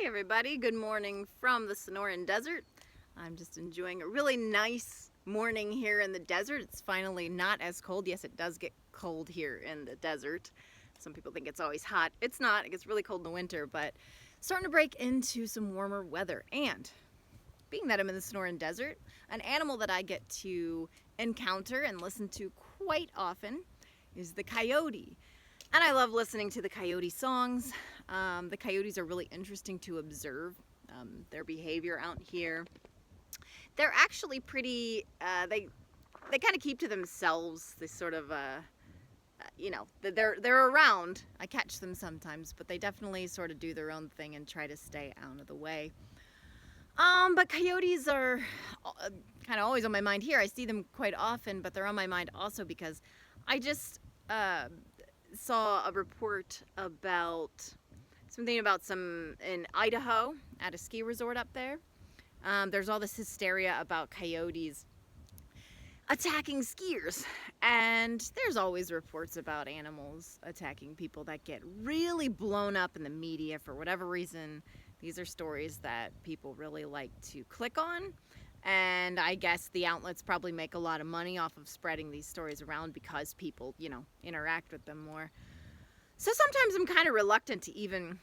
Hey everybody, good morning from the Sonoran Desert. I'm just enjoying a really nice morning here in the desert. It's finally not as cold. Yes, it does get cold here in the desert. Some people think it's always hot. It's not. It gets really cold in the winter, but starting to break into some warmer weather. And being that I'm in the Sonoran Desert, an animal that I get to encounter and listen to quite often is the coyote. And I love listening to the coyote songs. The coyotes are really interesting to observe, their behavior out here. They're actually pretty, they kind of keep to themselves. They sort of, they're around. I catch them sometimes, but they definitely sort of do their own thing and try to stay out of the way. But coyotes are kind of always on my mind here. I see them quite often, but they're on my mind also because I just saw a report about something about some in Idaho at a ski resort up there. There's all this hysteria about coyotes attacking skiers, and there's always reports about animals attacking people that get really blown up in the media for whatever reason. These are stories that people really like to click on, and I guess the outlets probably make a lot of money off of spreading these stories around because people, interact with them more. So sometimes I'm kind of reluctant to even,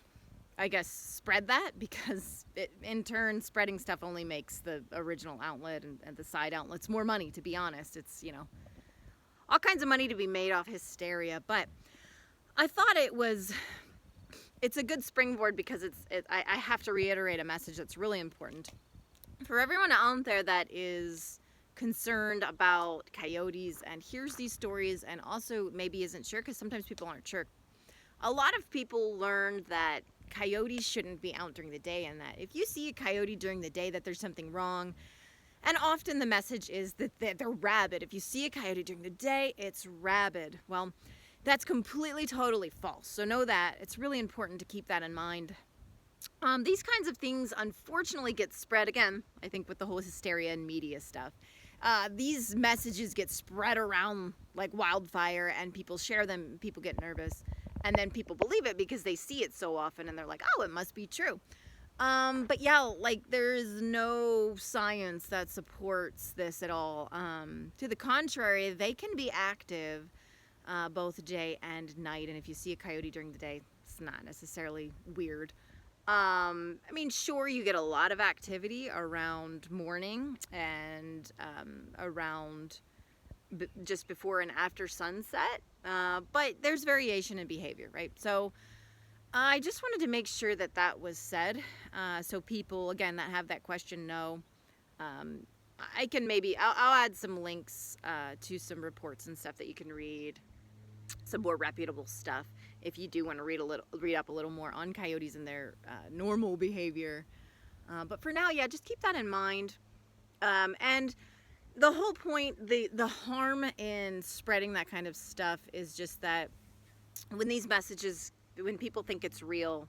I guess, spread that because in turn, spreading stuff only makes the original outlet and the side outlets more money, to be honest. It's, all kinds of money to be made off hysteria. But I thought it's a good springboard because I have to reiterate a message that's really important. For everyone out there that is concerned about coyotes and hears these stories and also maybe isn't sure, because sometimes people aren't sure. A lot of people learned that coyotes shouldn't be out during the day, and that if you see a coyote during the day that there's something wrong. And often the message is that they're rabid. If you see a coyote during the day, it's rabid. Well, that's completely, totally false. So know that. It's really important to keep that in mind. These kinds of things unfortunately get spread, again, I think with the whole hysteria and media stuff. These messages get spread around like wildfire, and people share them, people get nervous, and then people believe it because they see it so often and they're like, oh, it must be true. But yeah, like there is no science that supports this at all. To the contrary, they can be active both day and night, and if you see a coyote during the day, it's not necessarily weird. Sure, you get a lot of activity around morning and around just before and after sunset, but there's variation in behavior, right? So I just wanted to make sure that was said, so people, again, that have that question know. I can I'll add some links to some reports and stuff that you can read, some more reputable stuff if you do want to read up a little more on coyotes and their normal behavior. But for now, yeah, just keep that in mind. And the whole point, the harm in spreading that kind of stuff is just that when these messages, when people think it's real,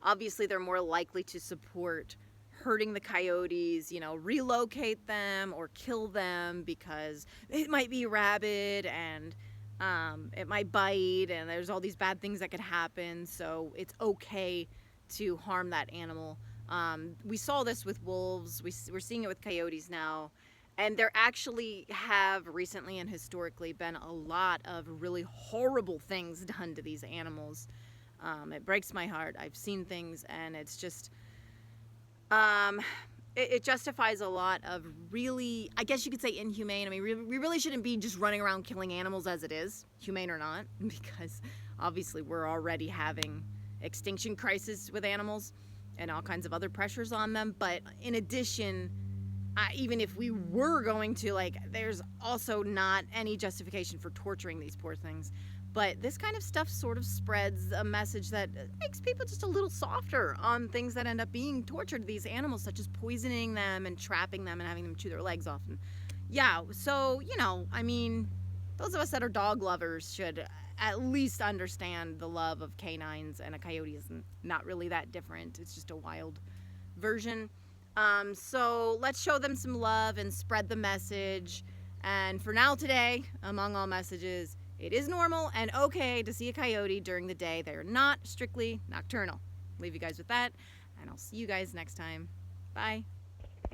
obviously they're more likely to support hurting the coyotes, relocate them or kill them because it might be rabid and it might bite, and there's all these bad things that could happen, so it's okay to harm that animal. We saw this with wolves, we're seeing it with coyotes now, and there actually have recently and historically been a lot of really horrible things done to these animals. It breaks my heart. I've seen things, and it's just it justifies a lot of really, I guess you could say, inhumane. We really shouldn't be just running around killing animals as it is, humane or not, because obviously we're already having extinction crisis with animals and all kinds of other pressures on them. But in addition, even if we were going to, there's also not any justification for torturing these poor things. But this kind of stuff sort of spreads a message that makes people just a little softer on things that end up being tortured to these animals, such as poisoning them and trapping them and having them chew their legs off. And yeah, so, those of us that are dog lovers should at least understand the love of canines, and a coyote is not really that different. It's just a wild version. So let's show them some love and spread the message. And for now today, among all messages, it is normal and okay to see a coyote during the day. They're not strictly nocturnal. Leave you guys with that. and I'll see you guys next time. Bye.